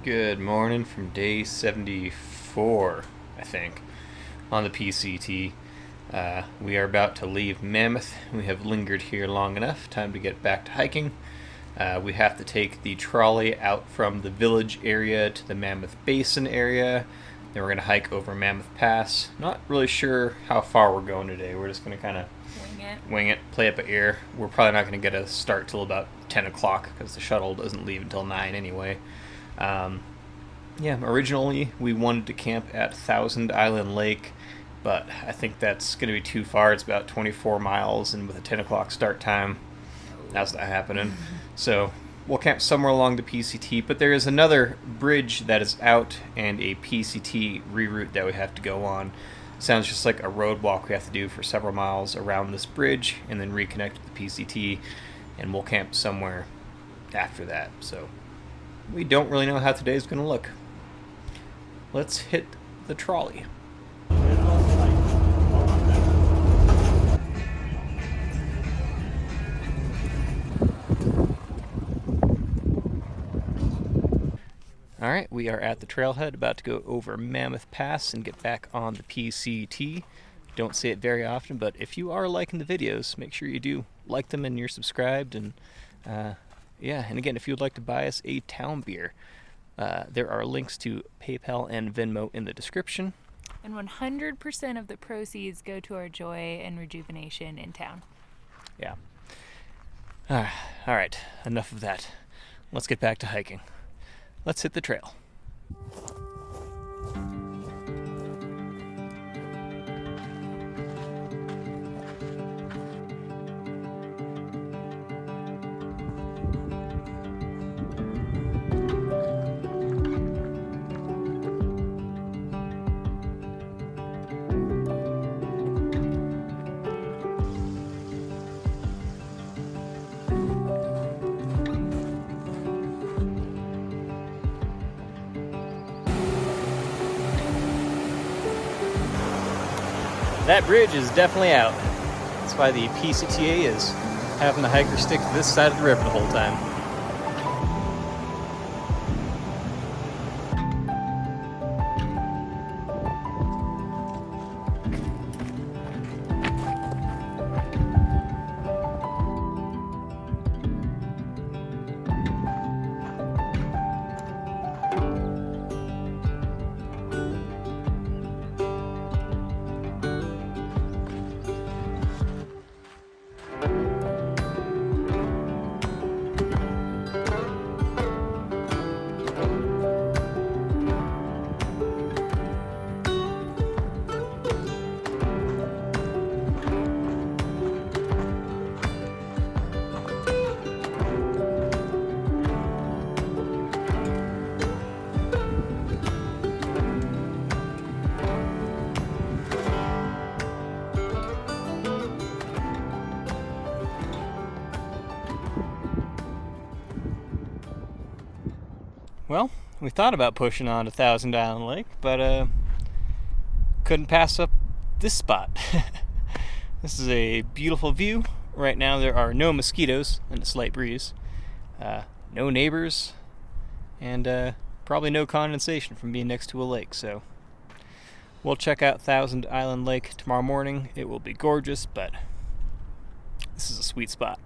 Good morning from day 74, I think, on the PCT. We are about to leave Mammoth. We have lingered here long enough. Time to get back to hiking. We have to take the trolley out from the village area to the Mammoth Basin area. Then we're going to hike over Mammoth Pass. Not really sure how far we're going today. We're just going to kind of wing it, play it by ear. We're probably not going to get a start till about 10 o'clock because the shuttle doesn't leave until 9 anyway. Originally we wanted to camp at Thousand Island Lake, but I think that's going to be too far. It's about 24 miles, and with a 10 o'clock start time, that's not happening. So we'll camp somewhere along the PCT, but there is another bridge that is out and a PCT reroute that we have to go on. Sounds just like a road walk we have to do for several miles around this bridge and then reconnect with the PCT, and we'll camp somewhere after that. So we don't really know how today's going to look. Let's hit the trolley. Alright, we are at the trailhead, about to go over Mammoth Pass and get back on the PCT. Don't say it very often, but if you are liking the videos, make sure you do like them and you're subscribed. And again, if you would like to buy us a town beer, there are links to PayPal and Venmo in the description. And 100% of the proceeds go to our joy and rejuvenation in town. Yeah. Alright, enough of that. Let's get back to hiking. Let's hit the trail. That bridge is definitely out. That's why the PCTA is having the hiker stick to this side of the river the whole time. Well, we thought about pushing on to Thousand Island Lake, but couldn't pass up this spot. This is a beautiful view. Right now there are no mosquitoes and a slight breeze, no neighbors, and probably no condensation from being next to a lake. So we'll check out Thousand Island Lake tomorrow morning. It will be gorgeous, but this is a sweet spot.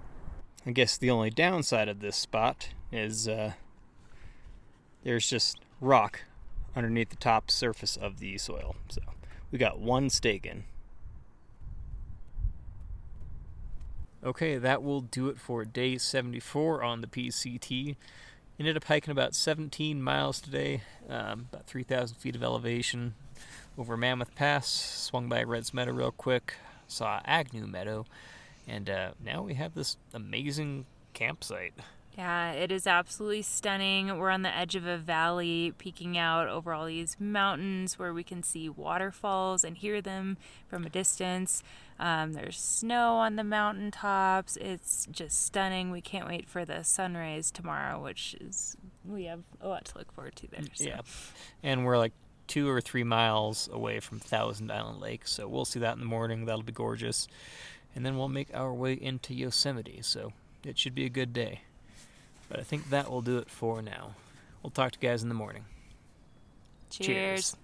I guess the only downside of this spot is there's just rock underneath the top surface of the soil. So we got one stake in. Okay, that will do it for day 74 on the PCT. Ended up hiking about 17 miles today, about 3,000 feet of elevation over Mammoth Pass. Swung by Red's Meadow real quick, saw Agnew Meadow, and now we have this amazing campsite. Yeah, it is absolutely stunning. We're on the edge of a valley peeking out over all these mountains where we can see waterfalls and hear them from a distance. There's snow on the mountaintops. It's just stunning. We can't wait for the sunrise tomorrow, we have a lot to look forward to there. So. Yeah, and we're like 2 or 3 miles away from Thousand Island Lake, so we'll see that in the morning. That'll be gorgeous. And then we'll make our way into Yosemite, so it should be a good day. But I think that will do it for now. We'll talk to you guys in the morning. Cheers.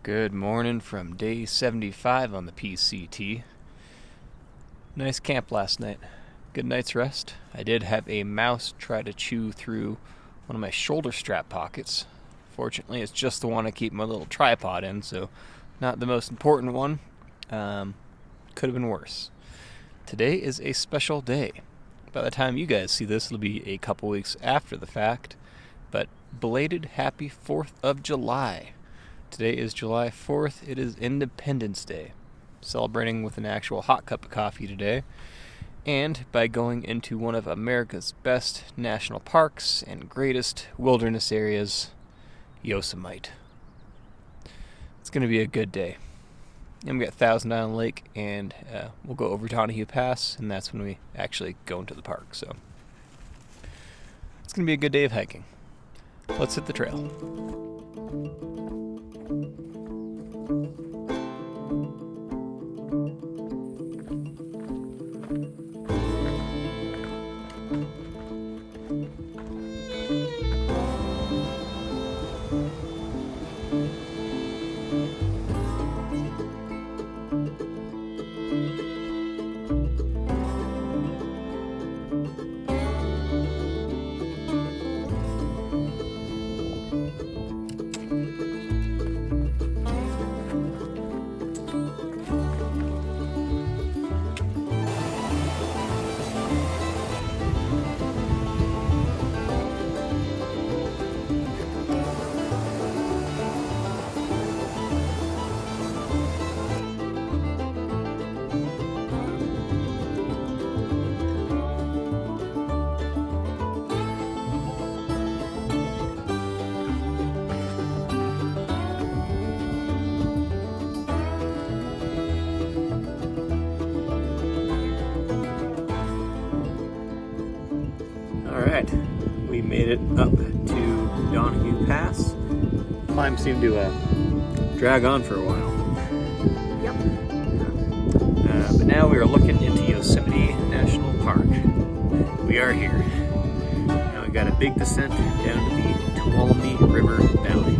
Good morning from day 75 on the PCT. Nice camp last night. Good night's rest. I did have a mouse try to chew through one of my shoulder strap pockets. Fortunately, it's just the one I keep my little tripod in, so not the most important one. Could have been worse. Today is a special day. By the time you guys see this, it'll be a couple weeks after the fact, but belated happy 4th of July. Today is July 4th. It is Independence Day. Celebrating with an actual hot cup of coffee today, and by going into one of America's best national parks and greatest wilderness areas, Yosemite. It's going to be a good day. And we got Thousand Island Lake, and we'll go over Donahue Pass, and that's when we actually go into the park. So it's going to be a good day of hiking. Let's hit the trail. Alright, we made it up to Donahue Pass. Climb seemed to drag on for a while. Yep. But now we are looking into Yosemite National Park. We are here. Now we've got a big descent down to the Tuolumne River Valley.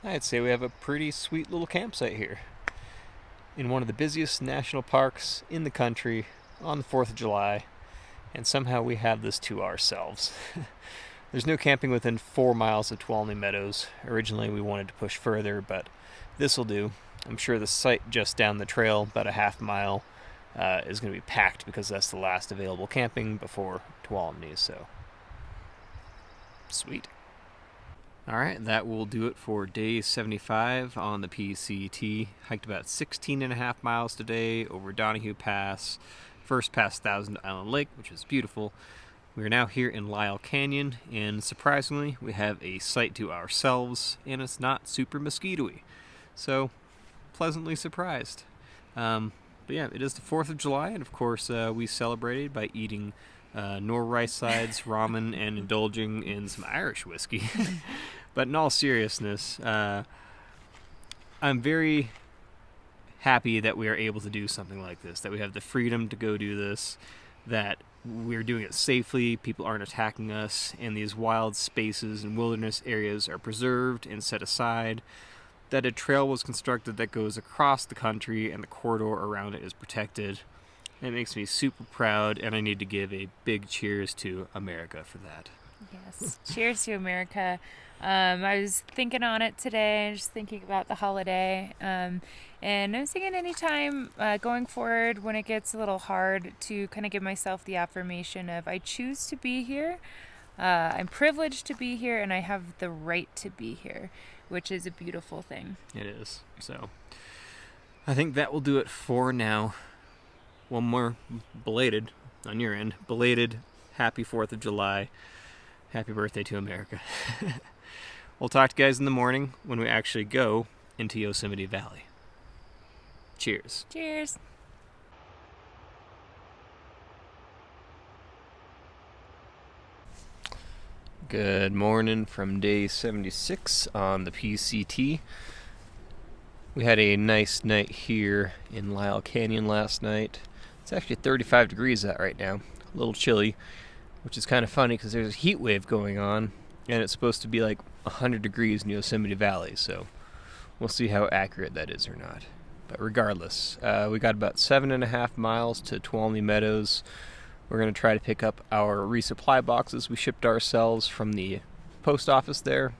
I'd say we have a pretty sweet little campsite here in one of the busiest national parks in the country on the 4th of July, and somehow we have this to ourselves. There's no camping within 4 miles of Tuolumne Meadows. Originally we wanted to push further, but this will do. I'm sure the site just down the trail, about a half mile, is going to be packed because that's the last available camping before Tuolumne, so sweet. Alright, that will do it for day 75 on the PCT. Hiked about 16.5 miles today over Donahue Pass, first past Thousand Island Lake, which is beautiful. We are now here in Lyle Canyon, and surprisingly, we have a site to ourselves, and it's not super mosquito-y. So, pleasantly surprised. But yeah, it is the 4th of July, and of course, we celebrated by eating nor rice sides, ramen, and indulging in some Irish whiskey. But in all seriousness, I'm very happy that we are able to do something like this, that we have the freedom to go do this, that we're doing it safely, people aren't attacking us, and these wild spaces and wilderness areas are preserved and set aside, that a trail was constructed that goes across the country and the corridor around it is protected. It makes me super proud, and I need to give a big cheers to America for that. Yes. Cheers to America. I was thinking on it today, just thinking about the holiday. And I was thinking anytime going forward when it gets a little hard to kind of give myself the affirmation of I choose to be here, I'm privileged to be here, and I have the right to be here, which is a beautiful thing. It is. So I think that will do it for now. One more belated, on your end, belated happy 4th of July. Happy birthday to America. We'll talk to you guys in the morning when we actually go into Yosemite Valley. Cheers. Cheers. Good morning from day 76 on the PCT. We had a nice night here in Lyle Canyon last night. It's actually 35 degrees out right now. A little chilly, which is kind of funny because there's a heat wave going on, and it's supposed to be like 100 degrees in Yosemite Valley, so we'll see how accurate that is or not. But regardless, we got about 7.5 miles to Tuolumne Meadows. We're going to try to pick up our resupply boxes we shipped ourselves from the post office there.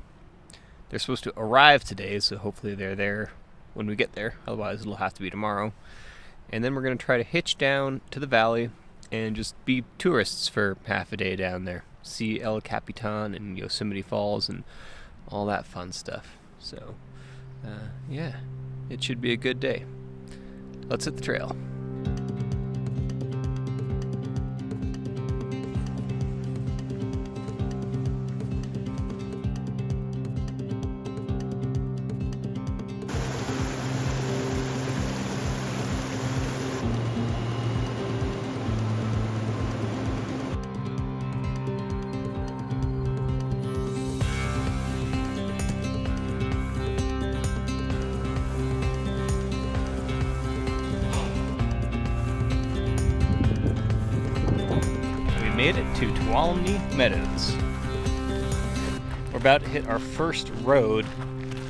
They're supposed to arrive today, so hopefully they're there when we get there. Otherwise, it'll have to be tomorrow. And then we're going to try to hitch down to the valley and just be tourists for half a day down there. See El Capitan and Yosemite Falls and all that fun stuff. So, yeah, it should be a good day. Let's hit the trail. Made it to Tuolumne Meadows. We're about to hit our first road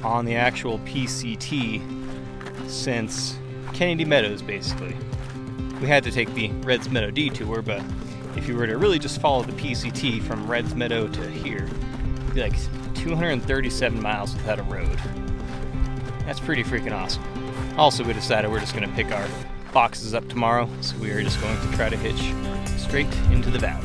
on the actual PCT since Kennedy Meadows, basically. We had to take the Reds Meadow detour, but if you were to really just follow the PCT from Reds Meadow to here, it'd be like 237 miles without a road. That's pretty freaking awesome. Also, we decided we're just going to pick our boxes up tomorrow, so we are just going to try to hitch straight into the valley.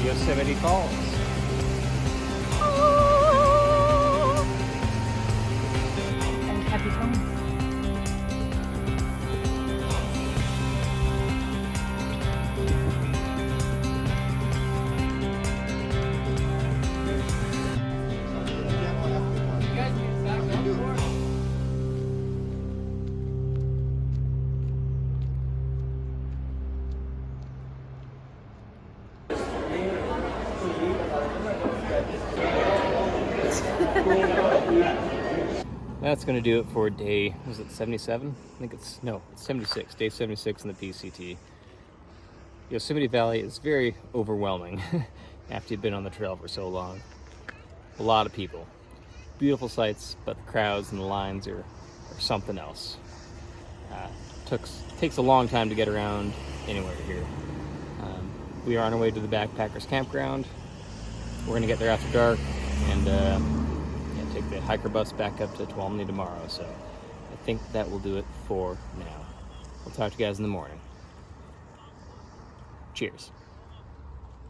Yosemite Falls. And happy home. That's going to do it for day, was it 77? I think it's 76, day 76 in the PCT. Yosemite Valley is very overwhelming after you've been on the trail for so long. A lot of people. Beautiful sights, but the crowds and the lines are something else. Takes a long time to get around anywhere here. We are on our way to the Backpackers Campground. We're going to get there after dark and take the hiker bus back up to Tuolumne tomorrow. So I think that will do it for now. We'll talk to you guys in the morning. Cheers.